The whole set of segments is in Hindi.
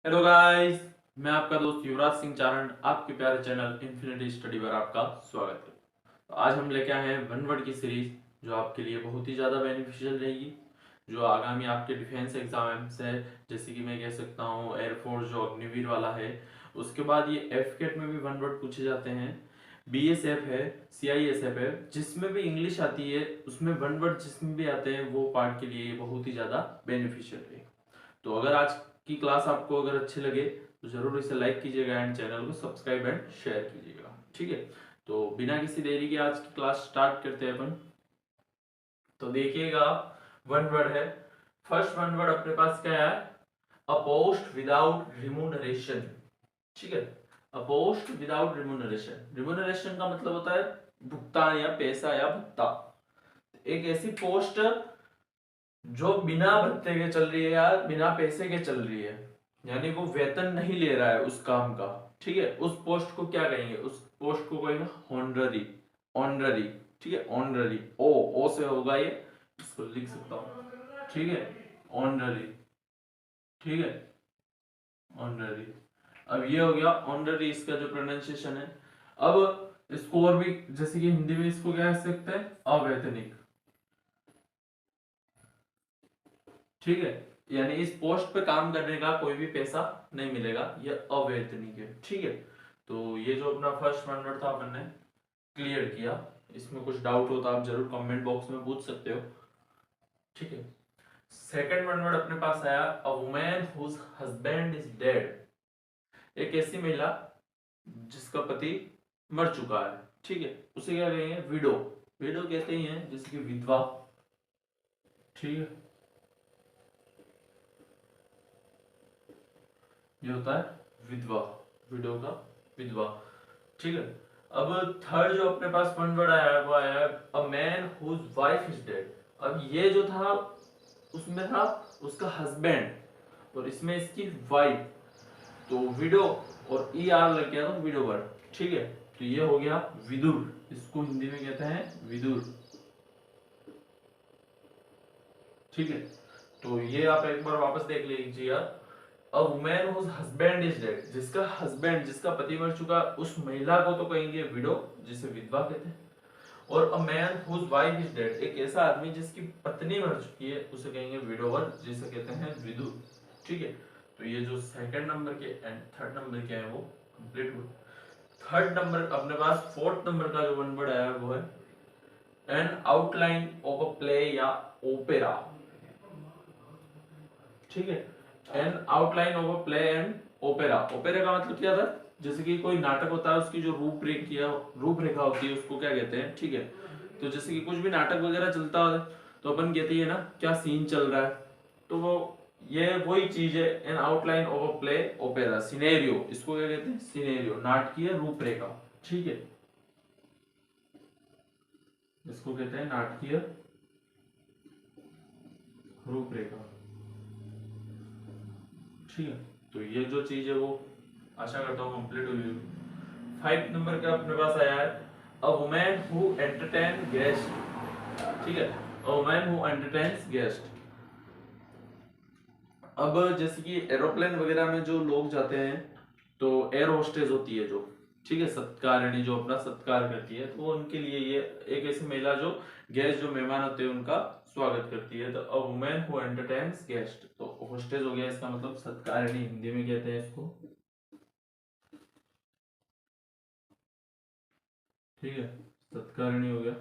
हेलो गाइस, मैं आपका दोस्त युवराज सिंह चारण आपके प्यारे चैनल इन्फिनिटी स्टडी पर आपका स्वागत है। तो आज हम लेके आए हैं वन वर्ड की सीरीज जो आपके लिए बहुत ही ज़्यादा बेनिफिशियल रहेगी। जो आगामी आपके डिफेंस एग्जाम्स है, जैसे कि मैं कह सकता हूँ एयरफोर्स जो अग्निवीर वाला है, उसके बाद ये एफकेट में भी वन वर्ड पूछे जाते हैं। बीएसएफ है, सीआईएसएफ है, जिसमें भी इंग्लिश आती है उसमें वन वर्ड जिसमें भी आते हैं वो पार्ट के लिए ये बहुत ही ज़्यादा बेनिफिशियल है। तो अगर आज की क्लास आपको अगर अच्छी लगे तो जरूर इसे लाइक कीजिएगा एंड चैनल को सब्सक्राइब एंड शेयर कीजिएगा। ठीक है, तो बिना किसी देरी के आज की क्लास स्टार्ट करते हैं अपन। तो देखिएगा, वन वर्ड है। फर्स्ट वन वर्ड अपने पास क्या है? अ पोस्ट विदाउट रिम्यूनरेशन। ठीक है, अ पोस्ट विदाउट रिम्यूनरेशन। रिम्यूनरेशन का मतलब होता है भुगतान या पैसा या भत्ता। एक ऐसी पोस्ट जो बिना भत्ते के चल रही है या बिना पैसे के चल रही है, यानी वो वेतन नहीं ले रहा है उस काम का। ठीक है, उस पोस्ट को क्या कहेंगे? उस पोस्ट को कहेंगे ऑनररी। ऑनररी, ठीक है, ऑनररी। ओ से होगा ये, इसको लिख सकता हूँ। ठीक है, ऑनररी। ठीक है, ऑनररी। अब ये हो गया ऑनररी, इसका जो प्रोनाउंसिएशन है। अब इसको और भी, जैसे कि हिंदी में इसको क्या कह सकते हैं? अवैतनिक। ठीक है, यानी इस पोस्ट पे काम करने का कोई भी पैसा नहीं मिलेगा, ये अवैतनिक है। ठीक है, तो ये जो अपना फर्स्ट वन वर्ड था अपन ने क्लियर किया। इसमें कुछ डाउट हो तो आप जरूर कमेंट बॉक्स में पूछ सकते हो। ठीक है, सेकंड वन वर्ड अपने पास आया, a woman whose husband is dead. एक ऐसी महिला जिसका पति मर चुका है। ठीक है, उसे क्या कहेंगे? विडो। विडो कहते हैं जैसे कि विधवा। ठीक है, ये होता है विधवा, विडो का विधवा। ठीक है, अब थर्ड जो अपने पास वन वर्ड आया है वो आया है a man whose wife is dead. अब ये जो था उसमें था उसका हस्बैंड और इसमें इसकी वाइफ, तो विडो और ई आर लग गया तो विडोवर। ठीक है, तो ये हो गया विदुर। इसको हिंदी में कहते हैं विदुर। ठीक है, तो ये आप एक बार वापस देख लीजिए। A woman whose husband is dead, जिसका हस्बैंड, जिसका पति मर चुका, उस महिला को तो कहेंगे विडो, जिसे विधवा कहते हैं। और a man whose wife is dead, एक ऐसा आदमी जिसकी पत्नी मर चुकी है उसे कहेंगे विडोवर, जिसे कहते हैं विधु। ठीक है, तो ये जो सेकंड नंबर के एंड थर्ड नंबर के हैं वो कंप्लीट हुए। थर्ड नंबर अपने पास फोर्थ नंबर का जो वन वर्ड आया है वो है N outline of a play या ओपेरा। ठीक है, N outline of a play and opera. Opera का मतलब क्या था? जैसे कि कोई नाटक होता है उसकी जो रूपरेखा होती है उसको क्या कहते हैं? ठीक है, तो जैसे कि कुछ भी नाटक वगैरह चलता है तो अपन कहते हैं ना क्या सीन चल रहा है, तो वो ये वही चीज है। N outline of a play opera, scenario, इसको क्या कहते हैं? सिनेरियो, नाटकीय रूपरेखा। ठीक है, इसको कहते हैं नाटकीय रूपरेखा। ठीक है, तो ये जो चीज है वो आशा करता हूँ कंप्लीट हुई होगी। फाइव नंबर का अपने पास आया है a woman who entertain guest. ठीक है, a woman who entertains guest. अब जैसे कि एरोप्लेन वगैरह में जो लोग जाते हैं तो एयर होस्टेस होती है जो, ठीक है, सत्कारिणी, जो अपना सत्कार करती है, तो उनके लिए ये एक ऐसी महिला जो गेस्ट, जो मेहमान होते हैं उनका स्वागत करती है। तो a woman who entertains guest, तो होस्टेस हो गया इसका मतलब सत्कारिणी, हिंदी में कहते हैं इसको। ठीक है, सत्कारिणी हो गया।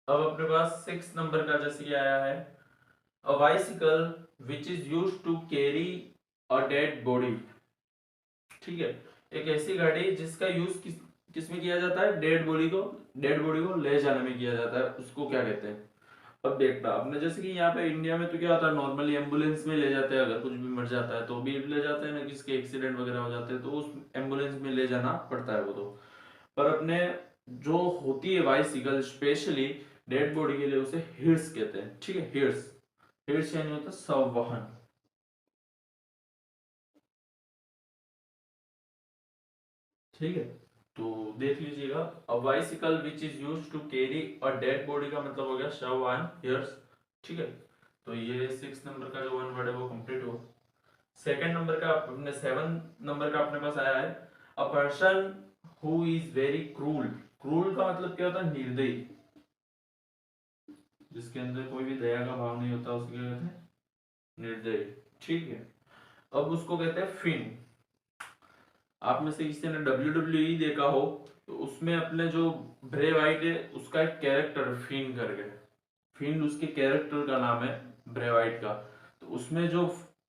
अब अपने पास सिक्स नंबर का जैसे कि आया है a bicycle which is used to carry a dead body. ठीक है, एक ऐसी गाड़ी जिसका यूज किस में किया जाता है? डेड बॉडी को ले जाने में किया जाता है, उसको क्या कहते हैं? अब देखना आपने, जैसे कि यहाँ पे इंडिया में तो क्या होता है, नॉर्मली एम्बुलेंस में ले जाते हैं, अगर कुछ भी मर जाता है तो भी ले जाते हैं ना, किसके एक्सीडेंट वगैरह हो जाते हैं तो उस एम्बुलेंस में ले जाना पड़ता है वो तो। पर अपने जो होती है बाइसिकल स्पेशली डेड बॉडी के लिए, उसे हिर्स कहते हैं। ठीक है, हिर्स। हिर्स यानी होता है संवहन। ठीक है, तो देख लीजिएगा, a bicycle which is used to carry a dead body का मतलब हो गया शव एंड हियर्स। ठीक है, तो ये सिक्स नंबर का जो वन वर्ड है वो कंप्लीट हुआ। सेकंड नंबर का अपने 7 नंबर का अपने पास आया है अ person who is very cruel. Cruel का मतलब क्या होता है? निर्दयी, जिसके अंदर कोई भी दया का भाव नहीं होता उसके क्या कहते हैं? निर्दयी। ठीक है, अब उसको कहते हैं फिन। आप में से किसी ने WWE देखा हो तो उसमें अपने जो ब्रे वाइट है उसका एक कैरेक्टर फिन करके, फिन उसके कैरेक्टर का नाम है ब्रे वाइट का। तो उसमें जो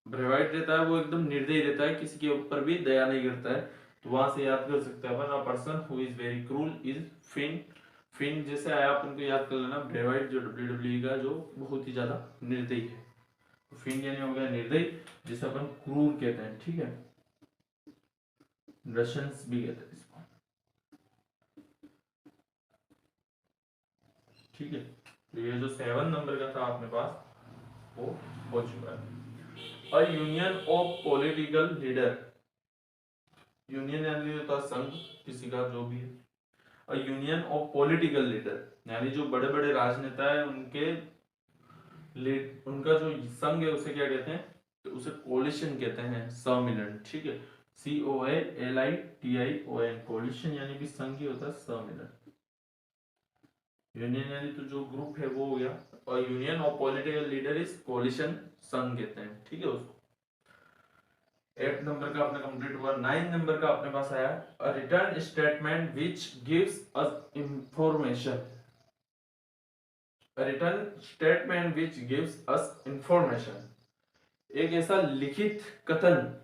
ब्रे वाइट रहता है वो एकदम निर्दयी रहता है, किसी के ऊपर भी दया नहीं करता है। तो वहां से याद कर सकते हैं अपन, a person who is very cruel is fiend. Fiend जैसे आया अपन को याद कर लेना, ब्रे वाइट जो WWE का जो बहुत ही ज्यादा निर्दयी है। तो फिन यानी हो गया निर्दयी, जिसे अपन क्रूर कहते हैं। ठीक है, रशियंस भी कहते हैं इसको। ठीक है, तो ये जो 7 नंबर का था अपने पास वो हो चुका है। A union of political leader, union यानी होता है संघ किसी का जो भी है। A union of political leader यानी जो बड़े बड़े राजनेता है उनके उनका जो संघ है उसे क्या कहते हैं? तो उसे कोलिशन कहते हैं, सम्मिलन। ठीक है, COALITION, कोलिशन यानी भी संघ ही होता है, सम्मिलन। यूनियन यानी तो जो ग्रुप है वो हो गया, और union of political leader is coalition, संघ कहते हैं। ठीक है, उसको 8 नंबर का अपना कंप्लीट हुआ। 9 नंबर का अपने पास आया a return statement which gives us information. A return statement which gives us information, एक ऐसा लिखित कथन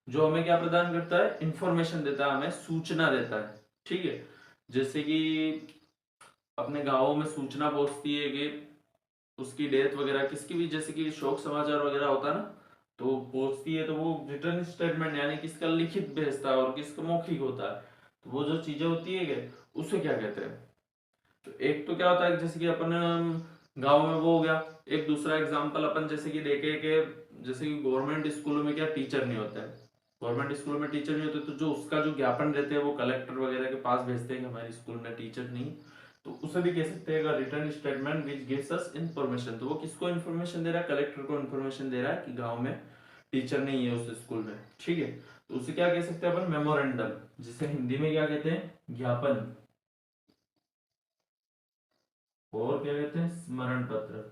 जो हमें क्या प्रदान करता है? इंफॉर्मेशन देता है, हमें सूचना देता है। ठीक है, जैसे कि अपने गांवों में सूचना पहुंचती है कि उसकी डेथ वगैरह किसकी भी, जैसे कि शोक समाचार वगैरह होता है ना, तो पहुंचती है तो वो रिटर्न स्टेटमेंट यानी किसका लिखित भेजता है और किसका मौखिक होता है। तो वो जो चीजें होती है उसे क्या कहते हैं? तो एक तो क्या होता है जैसे कि अपन गांव में वो हो गया। एक दूसरा एग्जांपल अपन जैसे कि देखे कि जैसे कि गवर्नमेंट स्कूलों में क्या टीचर नहीं होता है, गवर्नमेंट स्कूल में टीचर नहीं होते, तो जो उसका जो ज्ञापन रहते हैं वो कलेक्टर वगैरह के पास भेजते हैं कि हमारे स्कूल में टीचर नहीं। तो उसे भी कह सकते हैं return statement which gives us information. तो वो किसको इंफॉर्मेशन दे रहा है? कलेक्टर को इंफॉर्मेशन दे रहा है कि गांव में टीचर नहीं है उस स्कूल में। ठीक है, तो उसे क्या कह सकते हैं अपन? मेमोरेंडम, जिसे हिंदी में क्या कहते हैं? ज्ञापन, और क्या कहते हैं? स्मरण पत्र।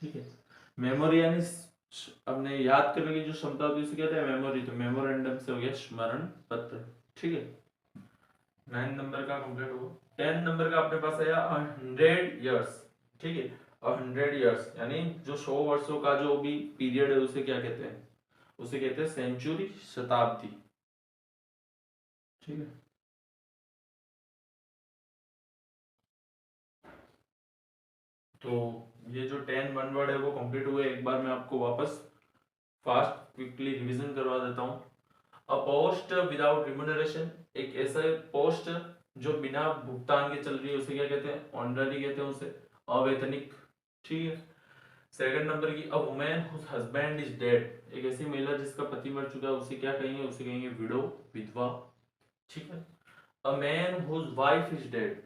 ठीक है, मेमोरी यानी अपने याद करने की जो क्षमता होती है उसे कहते हैं मेमोरी। तो मेमोरेंडम से हो गया स्मरण पत्र। ठीक है, 9 नंबर का कंप्लीट हुआ। 10 नंबर का अपने पास आया 100 years। ठीक है, 100 years यानी जो 100 वर्षों का जो भी पीरियड है उसे क्या कहते हैं? उसे कहते हैं सेंचुरी, शताब्दी। ठीक है, तो ये जो 10 वन वर्ड है वो कंप्लीट हुए। एक बार मैं आपको वापस फास्ट क्विकली रिवीजन करवा देता हूँ। अ पोस्ट विदाउट रिम्यूनरेशन, एक ऐसा पोस्ट जो बिना भुगतान के चल रही है उसे क्या कहते हैं? ऑनररी कहते हैं उसे, अवैतनिक। ठीक है, सेकंड नंबर की a women whose husband is dead, एक ऐसी महिला जिसका पति मर चुका है उसे क्या कहेंगे? उसे कहेंगे विडो, विधवा। ठीक है, a man whose wife is dead,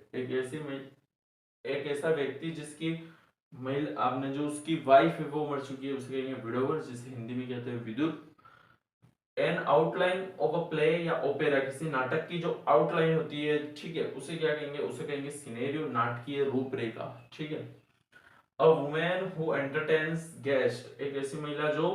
एक ऐसा व्यक्ति जिसकी महिला आपने जो उसकी वाइफ है वो मर चुकी है उसे कहेंगे विडोवर, जिसे हिंदी में कहते हैं विदुर। An outline of a play या ओपेरा, किसी नाटक की जो आउटलाइन होती है, ठीक है, उसे क्या कहेंगे? उसे कहेंगे सिनेरियो, नाटकीय रूपरेखा। ठीक है, a women who entertains guest, एक ऐसी महिला जो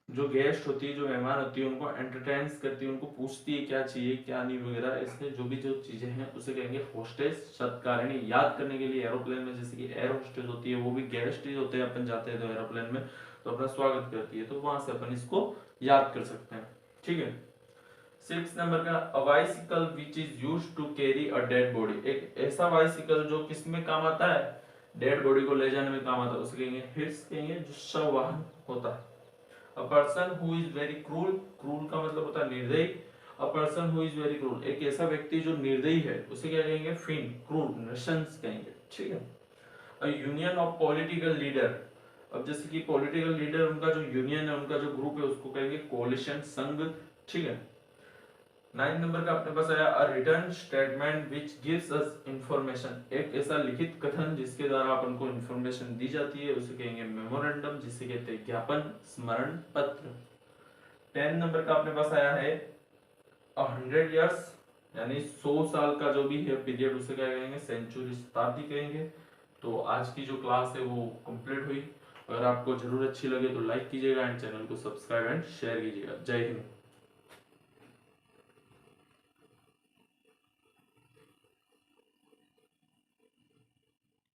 जो गेस्ट होती है, जो मेहमान होती है, उनको एंटरटेन्स करती है, उनको पूछती है क्या चाहिए क्या नहीं वगैरह, ऐसे जो भी जो चीजें हैं उसे कहेंगे होस्टेस। सत्कारिणी, याद करने के लिए एरोप्लेन में जैसे कि एयर होस्टेस होती है, वो भी गेस्ट ही होते हैं। अपन जाते हैं तो एरोप्लेन में तो अपना स्वागत करती है, तो वहां से अपन इसको याद कर सकते हैं। ठीक है, 6 नंबर का a bicycle which is used to carry a dead body, एक ऐसा बाइसिकल जो किस में काम आता है? डेड बॉडी को ले जाने में काम आता है, उसे कहेंगे हिट्स, कहेंगे जो शव वाहन होता है। अ person who is very cruel, cruel का मतलब होता है निर्दयी। अ person who is very cruel, एक ऐसा व्यक्ति जो निर्दयी है उसे क्या कहेंगे? फिन, क्रूल, नशंस कहेंगे। ठीक है, a union of political leader, अब जैसे कि पॉलिटिकल लीडर उनका जो यूनियन है, उनका जो ग्रुप है उसको कहेंगे कोलिशन, संघ। ठीक है, 9 नंबर का अपने पास आया a return statement which gives us information, एक ऐसा लिखित कथन जिसके द्वारा अपन को इंफॉर्मेशन दी जाती है उसे कहेंगे मेमोरेंडम, जिसे कहते हैं ज्ञापन, स्मरण पत्र। 10 नंबर का अपने पास आया है 100 इयर्स, यानी 100 साल का जो भी है पीरियड उसे क्या कहेंगे, सेंचुरी, शताब्दी कहेंगे। तो आज की जो क्लास है वो कंप्लीट हुई। अगर आपको जरूर अच्छी लगे तो लाइक कीजिएगा एंड चैनल को सब्सक्राइब एंड शेयर कीजिएगा। जय हिंद।